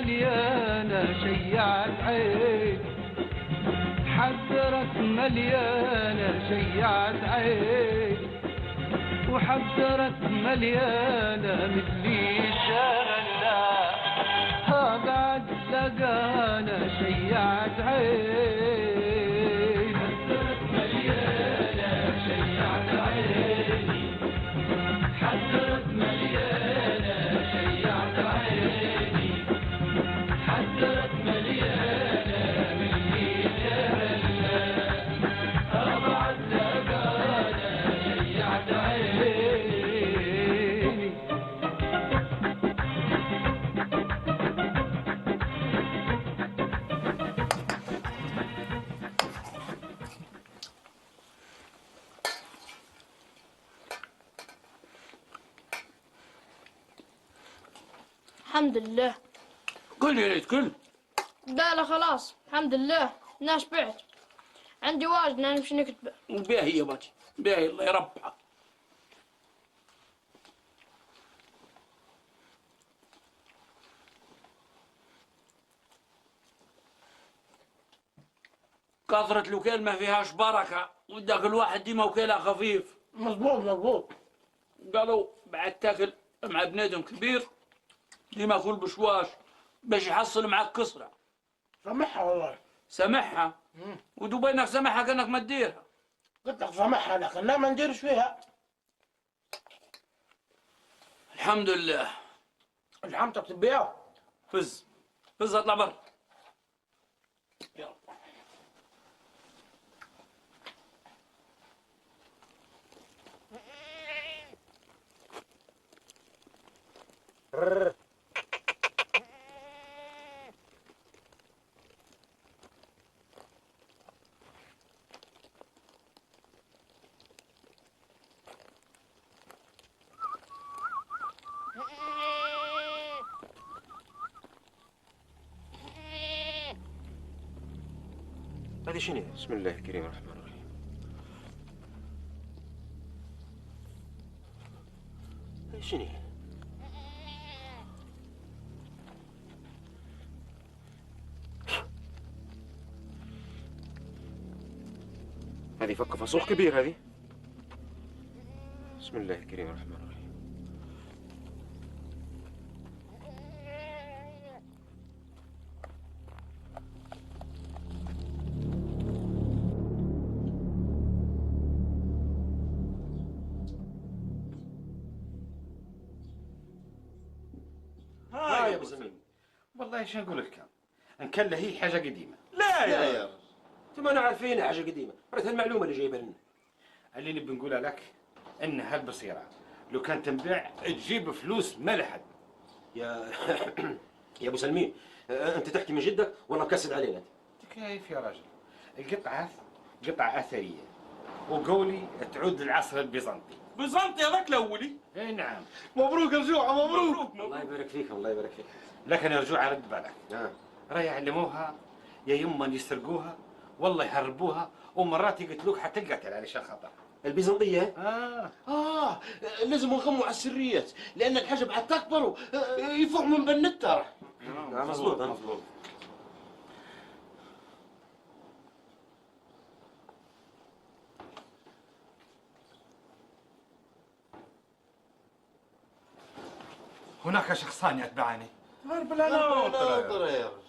مليانة شيعت عين، حضرت مليانة شيعت عين، وحضرت مليانة مثلي شغلة، ها بعد لقانا شيعت عين، حضرت مليانة شيعت عين، حضرت مليانة شيعت عيني، حضرت مليانة مثلي شغلة، أبعد لقانا شيعت عيني. الحمد لله. كل يا ريت كل. لا لا خلاص الحمد لله انا شبعت. عندي واجد نمشي نكتبه. باهي يا باتي باهي الله يربحك. كثرة الوكال ما فيهاش بركة، وداك الواحد ديما وكاله خفيف. مظبوط مظبوط. قالوا بعد تاكل مع بنادم كبير ديما كل بشواش باش يحصل معاك كسرة. سامحها والله. سامحها؟ ودوبينك سامحها كانك ما تديرها. قلت لك سامحها لكن لا ما نديرش فيها. الحمد لله. الحمد تكتب بيها. فز فز اطلع برا. يلا. هذه شنو؟ بسم الله الكريم الرحمن الرحيم. هذه شنو؟ هذه فك فصوح كبير هذه. بسم الله الكريم الرحمن الرحيم. يا ابو زميل والله ايش اقول لك ان كان هي حاجه قديمه. لا يا رجل انتم انا عارفين حاجه قديمه، عرفت المعلومه اللي جايبها لنا. اللي نبي نقولها لك ان هالبصيره لو كان تنباع تجيب فلوس ما لحد. يا يا ابو سلمين انت تحكي من جدك ولا مكسد علينا انت؟ كيف يا راجل؟ القطعه قطعه اثريه وقولي تعود للعصر البيزنطي. بيزنطي هذاك الاولي؟ اي نعم. مبروك يا رجوعه مبروك. الله يبارك فيك الله يبارك فيك. لكن يا رجوع رد بالك. راه يعلموها يا يما يسرقوها والله يهربوها ومرات يقتلوك حتى القتل علشان خاطر البيزنطيه؟ لازم نغموا على السريات لان الحاجه بعد تكبر يفوح من بنتها. مظبوط مظبوط. هناك شخصان يتبعاني. لا يا رجل.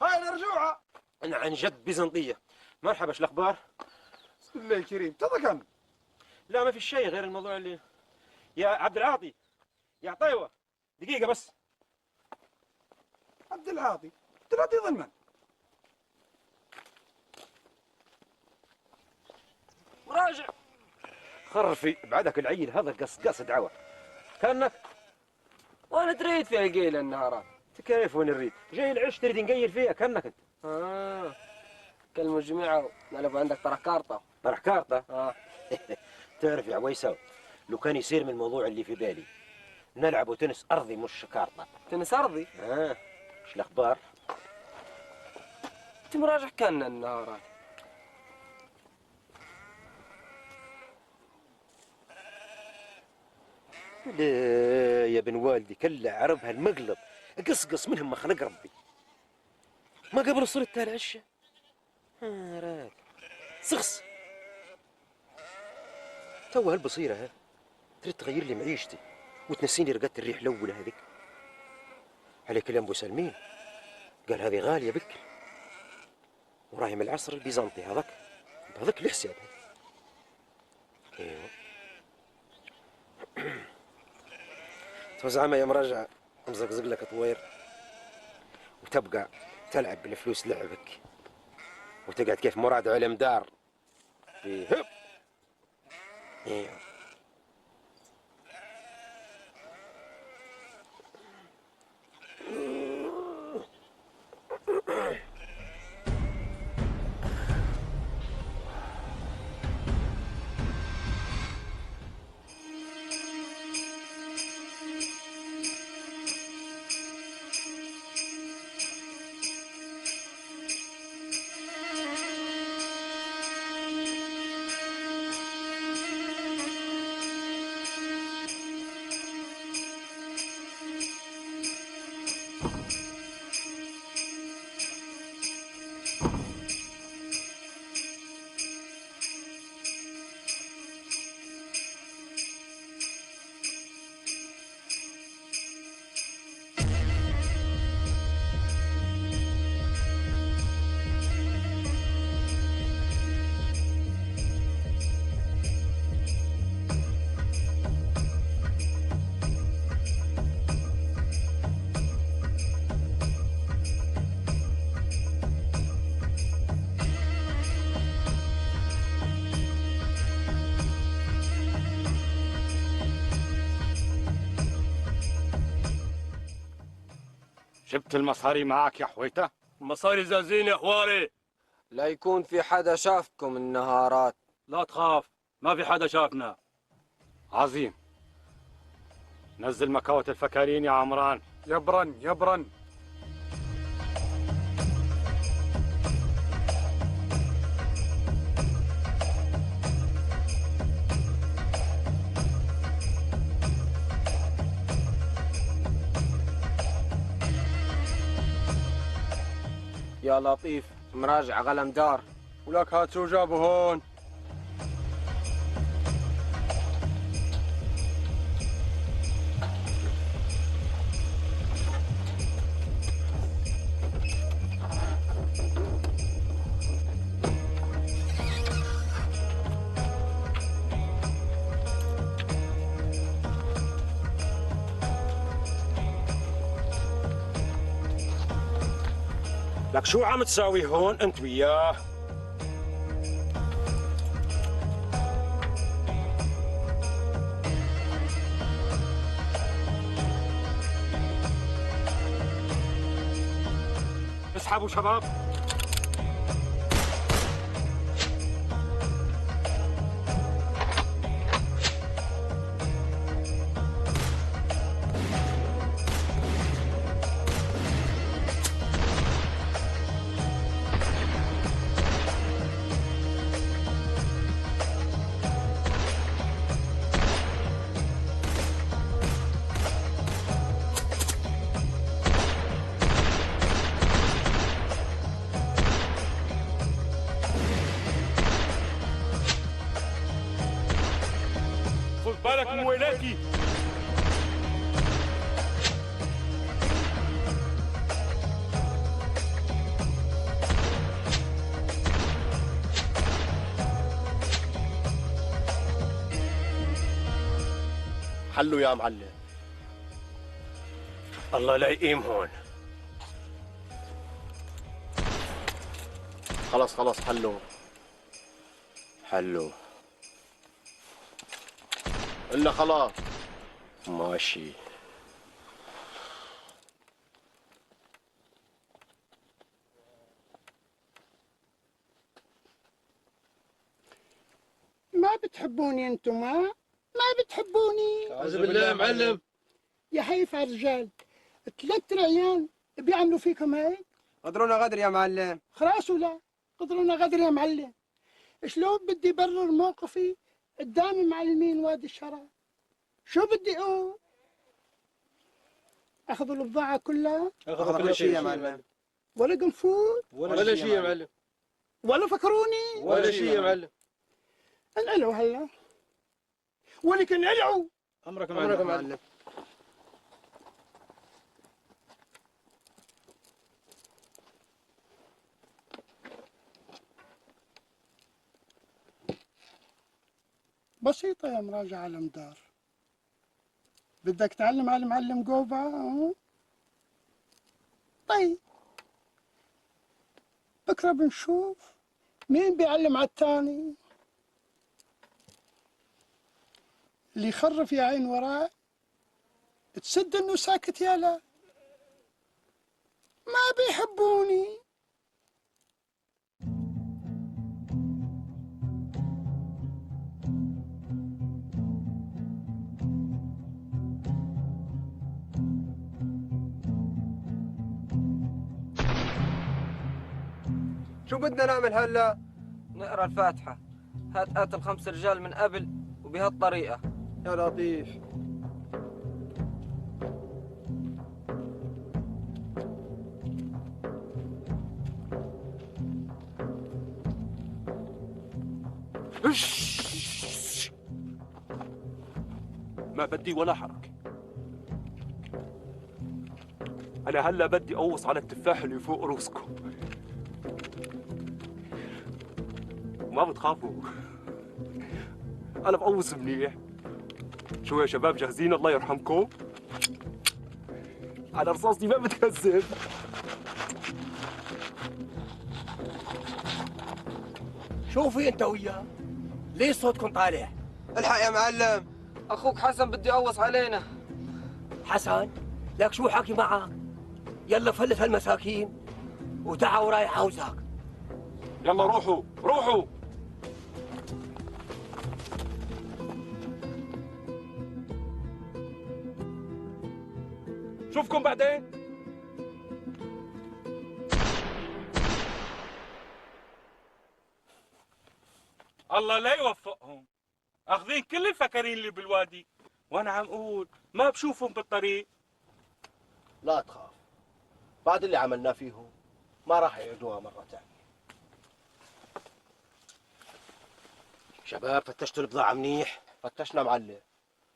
هاي الرجوعة. انا عن جد بيزنطيه. مرحبا شو الاخبار؟ بسم الله الكريم تضكن. لا ما في شيء غير الموضوع اللي يا عبد العاطي يا عطيوه دقيقه بس. عبد العاطي ظلما. راجع خرفي بعدك العيل هذا قص دعوه كانك وانا تريد في القيلة النهارات. كيف وين نريد؟ جاي العش تريد نقيل فيها كانك انت. كلمة جميعة نلعب عندك طرح كارطة. طرح كارطة؟ تعرف يا عويساوي لو كان يصير من الموضوع اللي في بالي نلعبوا تنس ارضي مش كارطة. تنس ارضي؟ ايش الاخبار؟ انت مراجع كنا النهارات. لا يا بن والدي، كلا عربها المقلب، قصقص منهم ما خلق ربي. ما قبل صرت تال عشة راك سخس. تو هالبصيرة ها تريد تغير لي معيشتي وتنسيني رقدت الريح الأولى هذيك. على كلام أبو سلمين قال هذه غالية بكر، وراهي من العصر البيزنطي هذاك الحساب. ايوه توزعها يا مرجع مزقزق لك طوير، وتبقى تلعب بالفلوس لعبك، وتقعد كيف مراد علم دار في هب. ايوه جبت المصاري معك يا حويته؟ المصاري زازين يا حواري. لا يكون في حدا شافكم النهارات. لا تخاف، ما في حدا شافنا. عظيم. نزل مكاوة الفكارين يا عمران. يبرن يبرن. يا لطيف مراجع قلم دار. ولك هات شو جابه هون. لك شو عم تساوي هون انت وياه؟ اسحبوا شباب. خذ بالك من ويلاتي. حلو يا معلم. الله لا يقيم هون. خلاص حلو. حلو إلا خلاص ماشي. ما بتحبوني انتم ها؟ ما بتحبوني؟ أعوذ بالله يا معلم. يا حيف على الرجال، 3 ريال بيعملوا فيكم هيك؟ قدرونا غدر يا معلم. خلاص ولا قدرونا غدر يا معلم. شلون بدي برر موقفي قدام معلمين وادي الشرع؟ شو بدي اقول؟ اخذوا البضاعة كلها اخذ كل شيء يا معلم. ولا قنفود ولا شيء يا معلم. ولا فكروني ولا شيء يا معلم. انقلعوا هلا ولك انقلعوا. امرك يا معلم. بسيطة يا مراجع على دار. بدك تعلم على المعلم جوبا؟ طيب بكرة بنشوف مين بيعلم على الثاني. اللي يخرف يا عين وراء تسد انه ساكت يا لا. ما بيحبوني. شو بدنا نعمل هلا؟ نقرا الفاتحة. هات ال5 رجال من قبل وبهالطريقة. يا لطيف. ما بدي ولا حركة. أنا هلا بدي أوص على التفاح اللي فوق رؤوسكم. ما بتخافوا، أنا بقوص منيح. شو يا شباب جاهزين؟ الله يرحمكم. على رصاصتي ما بتكذب. شوفي انت وياه، ليش صوتكم طالع؟ الحق يا معلم، اخوك حسن بده يقوص علينا. حسن؟ لك شو حكي معك؟ يلا فلت هالمساكين ودعا ورايح عاوزك. يلا روحوا روحوا. شوفكم بعدين. الله لا يوفقهم، اخذين كل الفكرين اللي بالوادي، وانا عم اقول ما بشوفهم بالطريق. لا تخاف، بعد اللي عملناه فيهم ما راح يعيدوها مرة ثانية. شباب فتشتوا البضاعة منيح؟ فتشنا معلم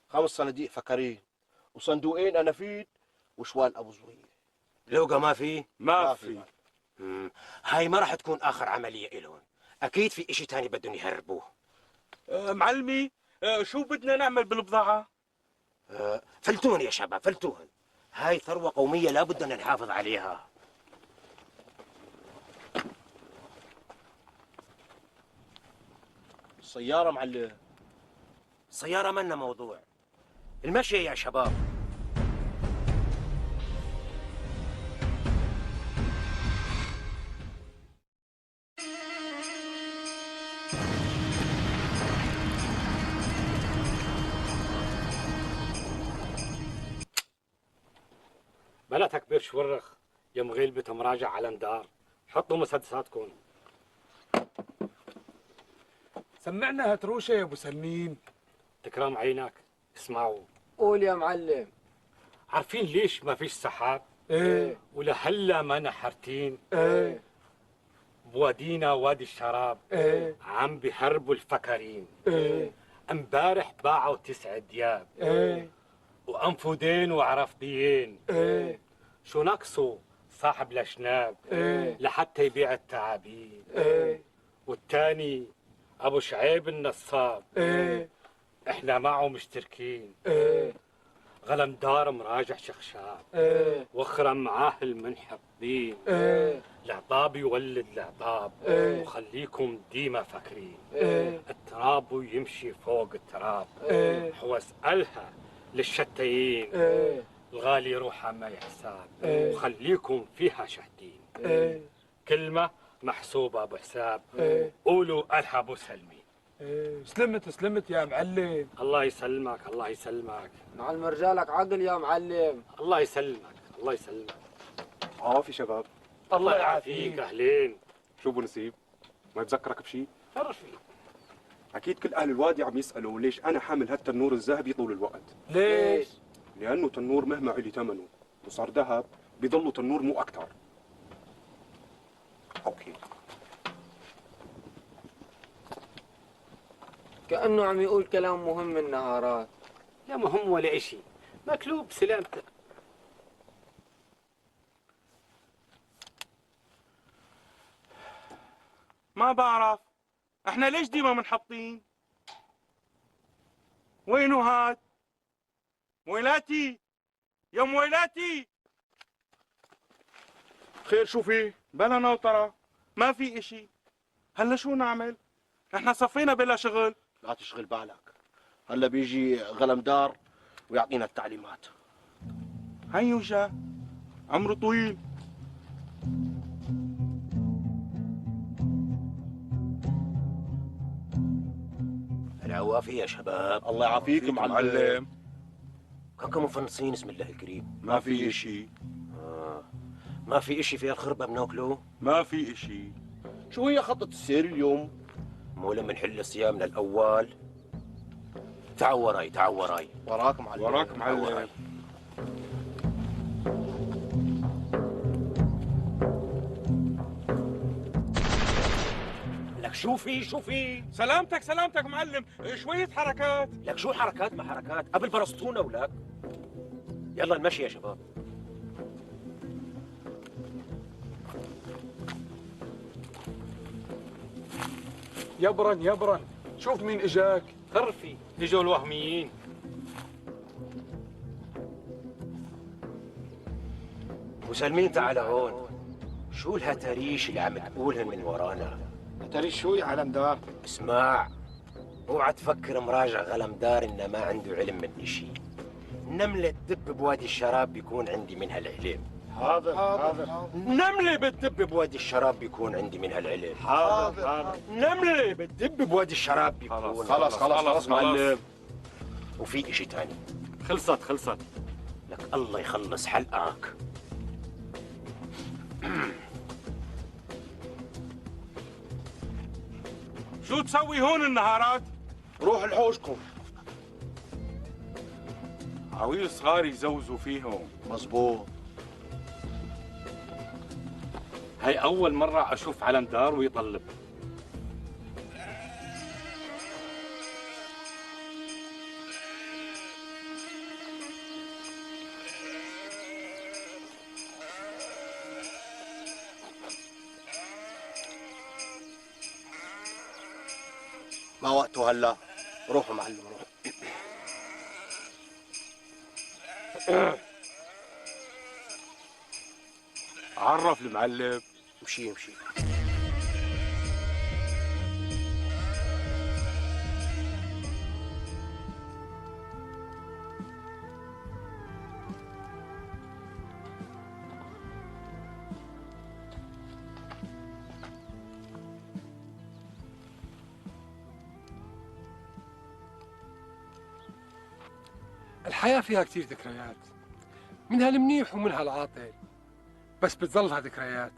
5 صناديق فكرين وصندوقين انافيد وشوال ابو زوية. لوقا ما في؟ ما في. هاي ما راح تكون آخر عملية إلهم، أكيد في إشي تاني بدهم يهربوه. معلمي، شو بدنا نعمل بالبضاعة؟ فلتون يا شباب فلتون، هاي ثروة قومية لا بدنا نحافظ عليها. السيارة معلم. السيارة منا موضوع، المشي يا شباب. بلا تكبير شورخ يا مغيلبة مراجع على ندار. حطوا مسدساتكم. سمعنا هتروشة يا ابو سلمين. تكرام عينك. اسمعوا. قول يا معلم. عارفين ليش ما فيش سحاب؟ ايه ولهلا ما نحرتين؟ ايه بوادينا وادي الشراب ايه عم بيهربوا الفكرين. ايه امبارح باعوا 9 دياب ايه وانفودين وعرفضيين. ايه شو نقصوا صاحب الاشناب ايه لحتى يبيع التعابين. ايه والتاني ابو شعيب النصاب ايه احنا معه مشتركين. ايه غلم دار مراجع شخشاب ايه واخرم معاه المنحطين. ايه العطاب يولد العطاب ايه وخليكم ديما فاكرين. ايه التراب يمشي فوق التراب. ايه واسألها للشتيين. ايه الغالي روحها ما يحساب. ايه وخليكم فيها شهدين. ايه كلمة محسوبة بحساب. ايه قولوا ألها أبو سلمي. ايه سلمت يا معلم. الله يسلمك الله يسلمك. معلم رجالك عقل يا معلم. الله يسلمك الله يسلمك. عافي شباب. الله يعافيك. أهلين. شو ابو نسيب؟ ما يتذكرك بشي؟ تعرف فيه. اكيد كل اهل الوادي عم يسالوا ليش انا حامل هالتنور الذهبي طول الوقت. ليش؟ لانه تنور مهما علي ثمنه وصار ذهب بيضله تنور مو اكثر. اوكي. كأنه عم يقول كلام مهم النهارات. لا مهم ولا إشي، مكلوب سلامتك. ما بعرف احنا ليش ديما منحطين؟ وينو هاد؟ مويلاتي يا مويلاتي. خير شو في؟ بلا نوطرة ما في اشي. هلا شو نعمل؟ احنا صفينا بلا شغل. لا تشغل بالك، هلا بيجي غلمدار ويعطينا التعليمات. هيو جا عمره طويل. العوافي يا شباب. الله يعافيك معلم. كم مفنصين اسم الله الكريم. ما في اشي. ما في اشي في الخربة بناكله. ما في اشي. شو هي خطة السير اليوم؟ مو لما نحل صيامنا الاول. تعال وراي تعال وراي. وراك معلم. وراك معلم. لك شو في سلامتك سلامتك معلم، شوية حركات. لك شو حركات ما حركات قبل برسطونا ولك. يلا نمشي يا شباب. يبرن يبرن، شوف مين اجاك. خرفي اجوا الوهميين. مسلمين تعال هون. شو الهتاريش اللي عم تقولهن من ورانا؟ ترى شو يا علمدار؟ اسمع، اوعى تفكر مراجع غلمدار انه ما عنده علم من اشي. نملة تدب بوادي الشراب بيكون عندي منها العلم. حاضر. نملة بتدب بوادي الشراب بيكون عندي منها العلم. حاضر. نملة بتدب بوادي الشراب بيكون. خلص معلم. وفي اشي تاني. خلصت. لك الله يخلص حلقك. شو تسوي هون النهارات؟ روح لحوشكم. عويل صغار يزوزوا فيهم. مزبوط. هاي أول مرة أشوف علمدار ويطلب. ما وقته هلا. روحوا معلم روحوا. عرف المعلم. امشي الحياة فيها كتير ذكريات، منها المنيح ومنها العاطل، بس بتظلها ذكريات.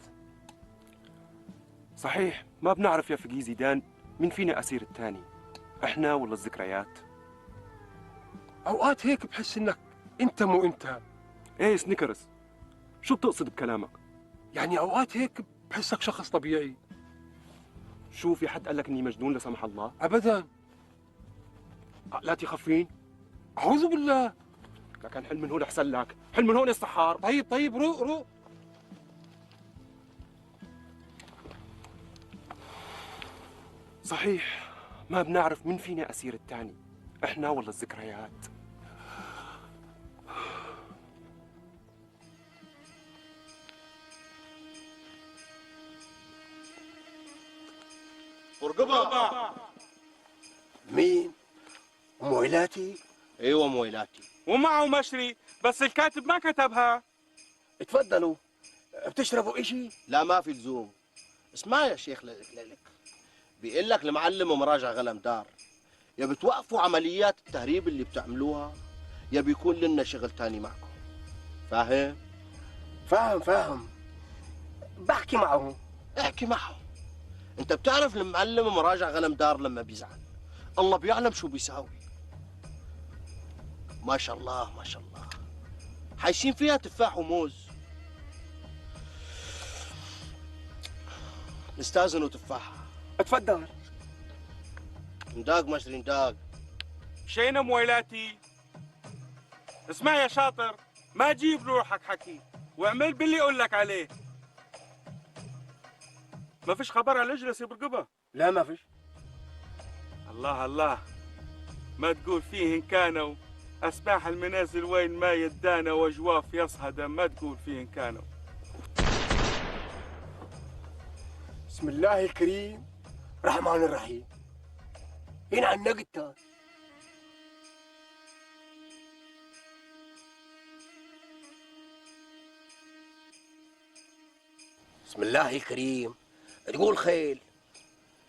صحيح ما بنعرف يا فقيه زيدان مين فينا اسير الثاني، احنا ولا الذكريات؟ أوقات هيك بحس إنك أنت مو أنت. ايه سنيكرز، شو بتقصد بكلامك؟ يعني أوقات هيك بحسك شخص طبيعي. شو في حد قال لك اني مجنون لا سمح الله؟ أبداً. لا تخفين. أعوذ بالله. لكن حل من هون احسن لك، حل من هون يا السحار. طيب روق. صحيح ما بنعرف مين فينا اسير الثاني، احنا ولا الذكريات؟ ارقبها. مين؟ مويلاتي؟ ايوه مويلاتي. ومعه مشري، بس الكاتب ما كتبها. اتفضلوا. بتشربوا اشي؟ لا ما في لزوم. اسمع يا شيخ لك بيقول لك المعلم ومراجع غلمدار، يا بتوقفوا عمليات التهريب اللي بتعملوها يا بيكون لنا شغل تاني معكم. فاهم؟ فاهم. احكي معه. انت بتعرف المعلم ومراجع غلمدار لما بيزعل الله بيعلم شو بيساوي. ما شاء الله ما شاء الله، حايشين فيها تفاح وموز. نستاذن وتفاحة. اتفضل. نداق مشري نداق. شينا مويلاتي. اسمع يا شاطر، ما تجيب روحك حكي واعمل باللي اقول لك عليه. ما فيش خبر على الاجلس يا برقبه؟ لا ما فيش. الله الله، ما تقول فيهن كانوا اسباح المنازل وين ما يدانا وجواف يصهدا، ما تقول فيهن كانوا. بسم الله الكريم الرحمن الرحيم. هنا عن نقطة. بسم الله الكريم. تقول خيل.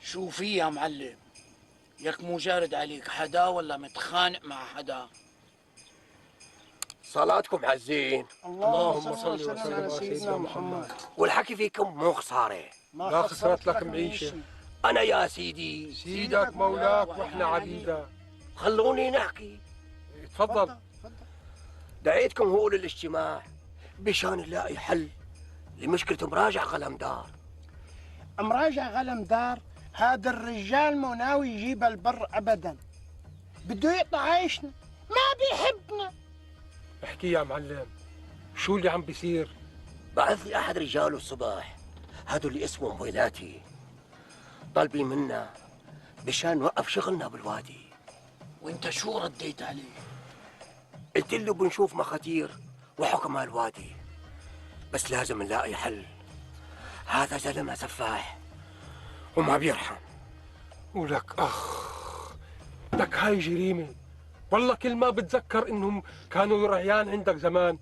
شو في يا معلم؟ ياك مو جارد عليك حدا ولا متخانق مع حدا؟ صلاتكم عزين. اللهم صل وسلم على سيدنا محمد. والحكي فيكم مو خسارة. ما خسرت لك معيشة. أنا يا سيدي سيدك مولاك واحنا عبيدك. خلوني نحكي. تفضل. دعيتكم هو للاجتماع بشان نلاقي حل لمشكلة مراجع قلمدار. مراجع قلمدار هذا الرجال مو ناوي يجيب البر ابدا، بده يقطع عيشنا، ما بيحبنا. احكي يا معلم، شو اللي عم بيصير؟ بعث لي احد رجاله الصباح، هذول اللي اسمهم ويلاتي، طالبين منا بشان نوقف شغلنا بالوادي. وانت شو رديت عليه؟ قلت له بنشوف مخاتير وحكماء الوادي، بس لازم نلاقي حل. هذا زلمه سفاح وما بيرحم. ولك لك هاي جريمة. والله كل ما بتذكر انهم كانوا رعيان عندك زمان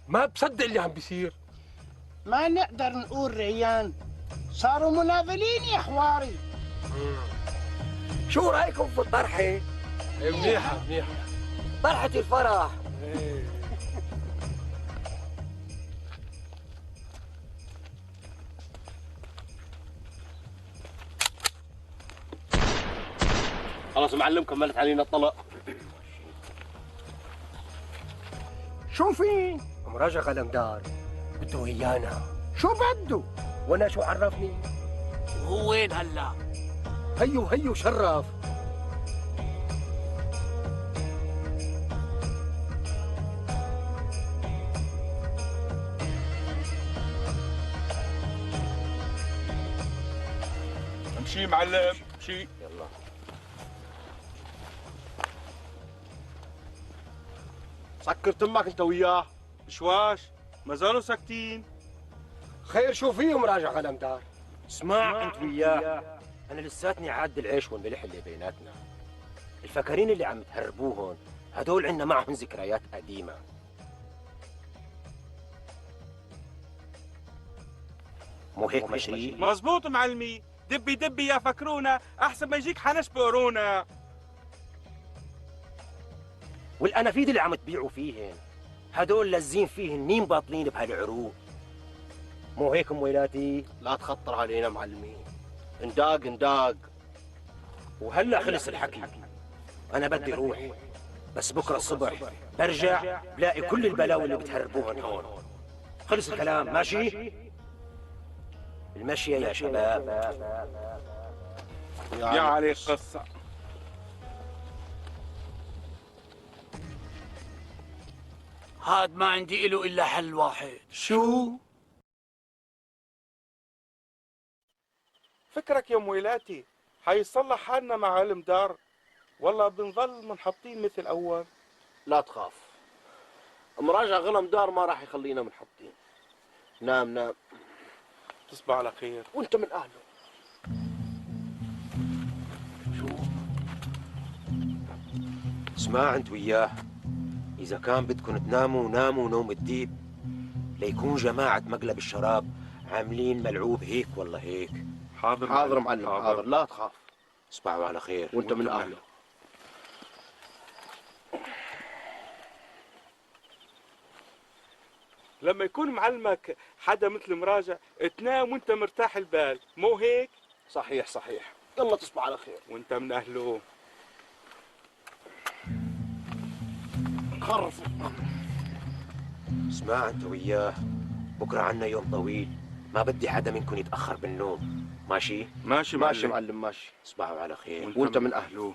ما بصدق اللي عم بيصير. ما نقدر نقول رعيان، صاروا مناضلين يا حواري. شو رايكم في الطرحه؟ منيحة منيحة. طرحه الفرح. خلاص معلم كملت علينا الطلق. شو في؟ مراجع قلمدار بده ويانا. شو بده؟ وانا شو عرفني؟ وهو وين هلا؟ هيو شرف. امشي معلم امشي. يلا. سكر تمك انت وياه. شواش ما زالوا ساكتين. خير شو فيهم راجع قلمدار؟ اسمع انت وياه، انا لساتني عاد العيش والملح اللي بيناتنا. الفكرين اللي عم تهربوهم هدول عندنا معهم ذكريات قديمه. مو هيك مشري؟ مزبوط معلمي، دبي دبي يا فكرونا احسن ما يجيك حنش بقرونا. والانافيد اللي عم تبيعوا فيهن هدول لزين فيهن نين باطلين بهالعروق. مو هيك ام ويلاتي؟ لا تخطر علينا معلمين، نداق. وهلا خلص الحكي. انا بدي روح، بس بكره الصبح برجع بلاقي كل البلاوي اللي بتهربوهن هون. خلص الكلام ماشي؟ المشية يا شباب. يا علي قصة. هاد ما عندي إله إلا حل واحد. شو؟ فكرك يا مويلاتي حيصلح حالنا مع قلمدار والله بنظل منحطين مثل أول؟ لا تخاف، مراجع قلمدار ما راح يخلينا منحطين. نام. تصبح على خير. وانت من اهله. اسمع انت وياه، اذا كان بدكم تناموا ناموا نوم الديب، ليكون جماعة مقلب الشراب عاملين ملعوب هيك والله هيك. حاضر معلم حاضر. لا تخاف. تصبحوا على خير. وانت من اهله. لما يكون معلمك حدا مثل مراجع تنام وانت مرتاح البال، مو هيك؟ صحيح. يلا تصبح على خير. وانت من اهله. خرف. اسمع انت وياه، بكره عنا يوم طويل، ما بدي حدا منكم يتاخر بالنوم. ماشي؟ ماشي ماشي معلم ماشي. تصبحوا على خير. وانت من اهله.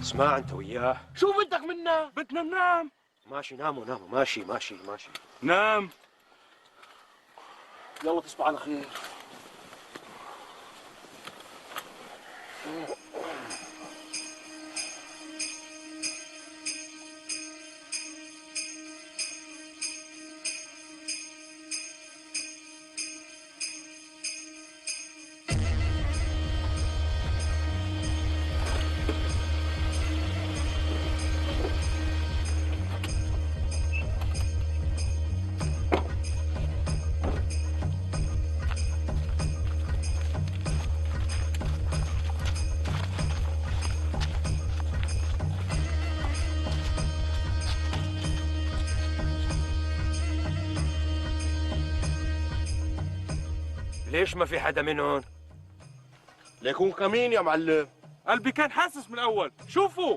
اسمع انت وياه. شو بدك منا؟ بدنا ننام. ماشي ناموا ناموا. ماشي ماشي ماشي. نام. يلا تصبح على خير. ليش ما في حدا منهم؟ ليكون كمين يا معلم. قلبي كان حاسس من الاول. شوفوا.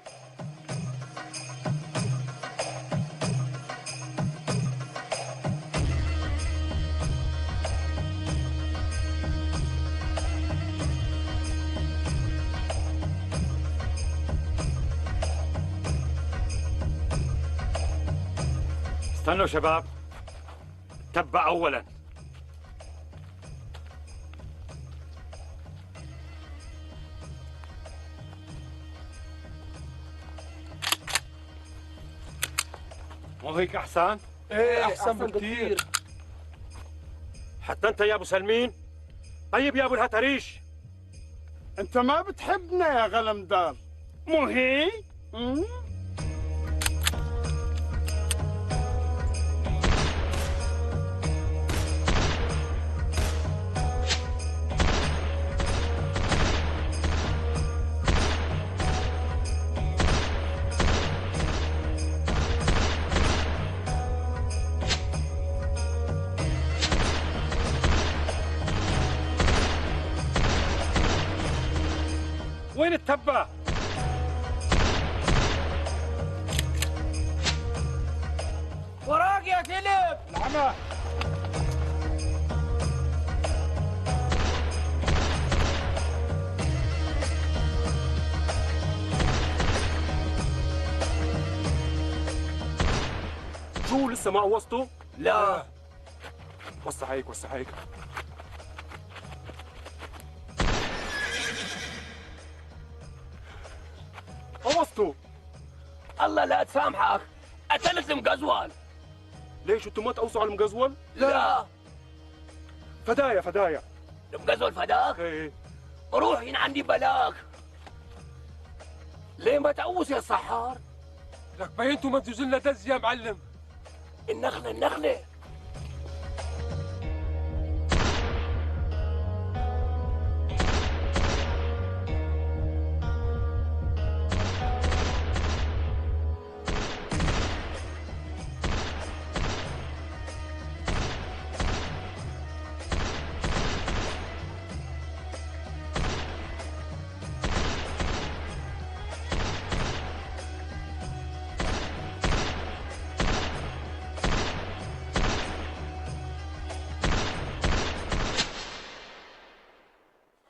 استنوا شباب، تبع اولا. مو هيك احسن؟ ايه احسن بكثير. حتى انت يا ابو سلمين. طيب يا ابو الهتريش، انت ما بتحبنا يا غلمدار، مو هيك؟ وين التبع؟ وراك يا كلب. العمى. شو لسه ما قوصته؟ لا. وسع هيك وسع هيك. قوصته. الله لا تسامحك، قتلت المقزول. ليش انتم ما تقوصوا على المقزول؟ لا. فدايا فدايا. المقزول فداك؟ ايه. روح هنا عندي بلاك. ليه ما تقوس يا السحار؟ لك بينتوا ما تجوز لنا دز يا معلم. النخلة النخلة.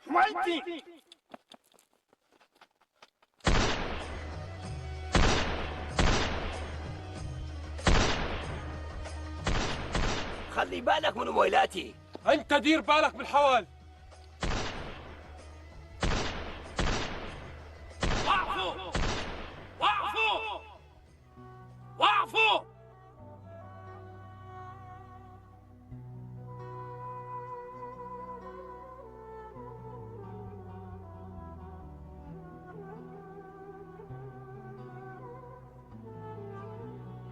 حمايتي. خلي بالك من مويلاتي. انت دير بالك بالحوال. وقفوا وقفوا وقفوا.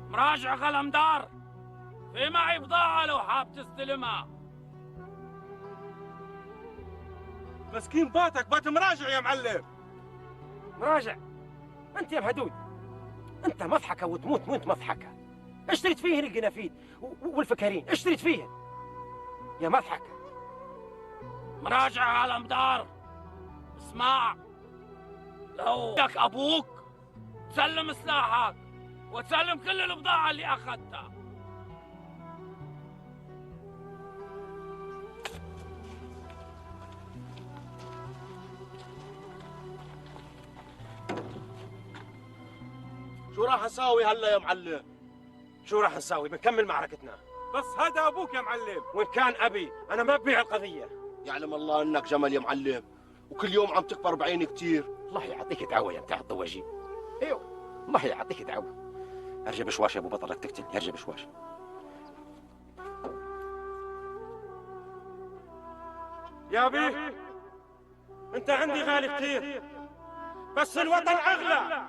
مراجع قلمدار، في معي بضاعة لو حاب تستلمها. مسكين بات مراجع يا معلم. مراجع؟ انت يا مهدود، انت مضحكه وتموت موت مضحكه. اشتريت فيهن القنافيد والفكارين، اشتريت فيهن يا مضحكه. مراجع علمدار، اسمع، لو بدك ابوك تسلم سلاحك وتسلم كل البضاعة اللي اخذتها. شو راح اساوي هلا يا معلم؟ شو راح نساوي؟ بنكمل معركتنا. بس هذا ابوك يا معلم. وان كان ابي انا ما ببيع القضيه. يعلم الله انك جمل يا معلم، وكل يوم عم تكبر بعيني كتير. الله يعطيك دعوه يا بتاع الضواجيب. ايوه الله يعطيك دعوه. ارجع بشواش يا ابو بطلك تقتل، ارجع بشواش. يا بي انت عندي غالي كثير، بس الوطن اغلى.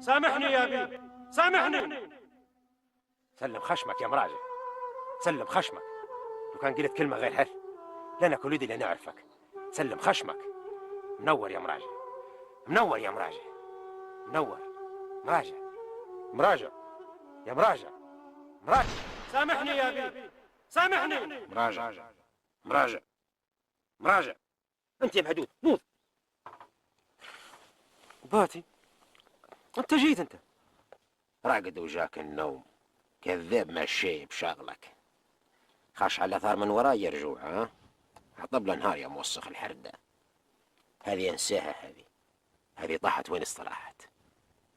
سامحني يا بي، سامحني. سلم خشمك يا مراجع، سلم خشمك. لو كان قلت كلمه غير هل لنا كل لا نعرفك. سلم خشمك. منور يا مراجع، منور يا مراجع، منور. مراجع، مراجع يا مراجع، مراجع. سامحني يا بي، سامحني. مراجع، مراجع، مراجع. انت يا بهدود نوض. باتي انت جيت انت. راقد وجاك النوم، كذاب مشي بشغلك. خاش على الاثار من وراي يا رجوع. ها عطب له نهار يا موسخ الحردة. هذه انساها، هذه طاحت وين اصطلحت.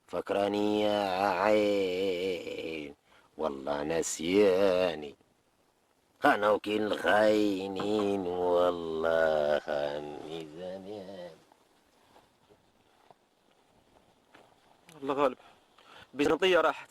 فكراني يا عين والله نسياني، خانوا كل خاينين والله خاني زمان. الله غالب، بيزنطية راحت.